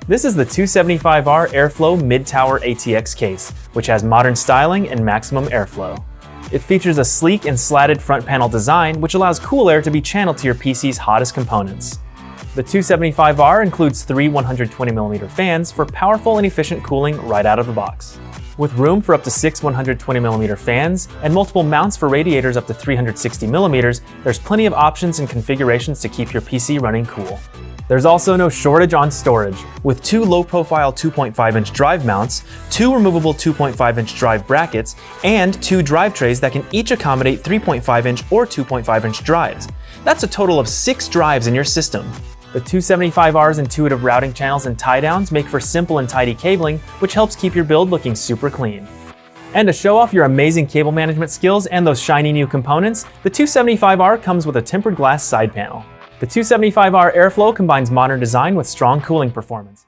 This is the 275R Airflow Mid-Tower ATX case, which has modern styling and maximum airflow. It features a sleek and slatted front panel design, which allows cool air to be channeled to your PC's hottest components. The 275R includes three 120mm fans for powerful and efficient cooling right out of the box. With room for up to 6 120mm fans and multiple mounts for radiators up to 360mm, there's plenty of options and configurations to keep your PC running cool. There's also no shortage on storage, with two low-profile 2.5-inch drive mounts, two removable 2.5-inch drive brackets, and two drive trays that can each accommodate 3.5-inch or 2.5-inch drives. That's a total of 6 drives in your system. The 275R's intuitive routing channels and tie-downs make for simple and tidy cabling, which helps keep your build looking super clean. And to show off your amazing cable management skills and those shiny new components, the 275R comes with a tempered glass side panel. The 275R Airflow combines modern design with strong cooling performance.